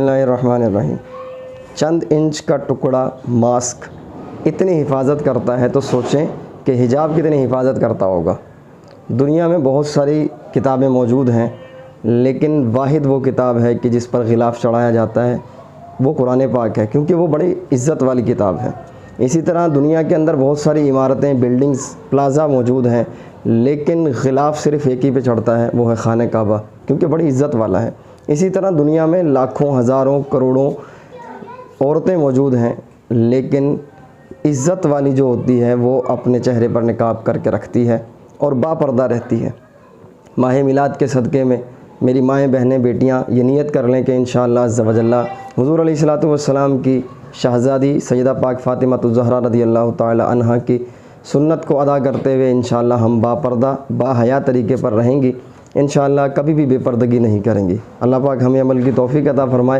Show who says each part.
Speaker 1: بسم اللہ الرحمن الرحیم۔ چند انچ کا ٹکڑا ماسک اتنی حفاظت کرتا ہے تو سوچیں کہ حجاب کتنی حفاظت کرتا ہوگا۔ دنیا میں بہت ساری کتابیں موجود ہیں، لیکن واحد وہ کتاب ہے کہ جس پر غلاف چڑھایا جاتا ہے وہ قرآن پاک ہے، کیونکہ وہ بڑی عزت والی کتاب ہے۔ اسی طرح دنیا کے اندر بہت ساری عمارتیں، بلڈنگز، پلازا موجود ہیں، لیکن غلاف صرف ایک ہی پہ چڑھتا ہے، وہ ہے خانہ کعبہ، کیونکہ بڑی عزت والا ہے۔ اسی طرح دنیا میں لاکھوں، ہزاروں، کروڑوں عورتیں موجود ہیں، لیکن عزت والی جو ہوتی ہے وہ اپنے چہرے پر نقاب کر کے رکھتی ہے اور با پردہ رہتی ہے۔ ماہ میلاد کے صدقے میں میری مائیں، بہنیں، بیٹیاں یہ نیت کر لیں کہ انشاءاللہ عز و جل حضور علیہ الصلوۃ والسلام کی شہزادی سیدہ پاک فاطمہ الزہرا رضی اللہ تعالی عنہا کی سنت کو ادا کرتے ہوئے انشاءاللہ ہم با پردہ، با حیا طریقے پر رہیں گی، انشاءاللہ کبھی بھی بے پردگی نہیں کریں گی۔ اللہ پاک ہمیں عمل کی توفیق عطا فرمائے۔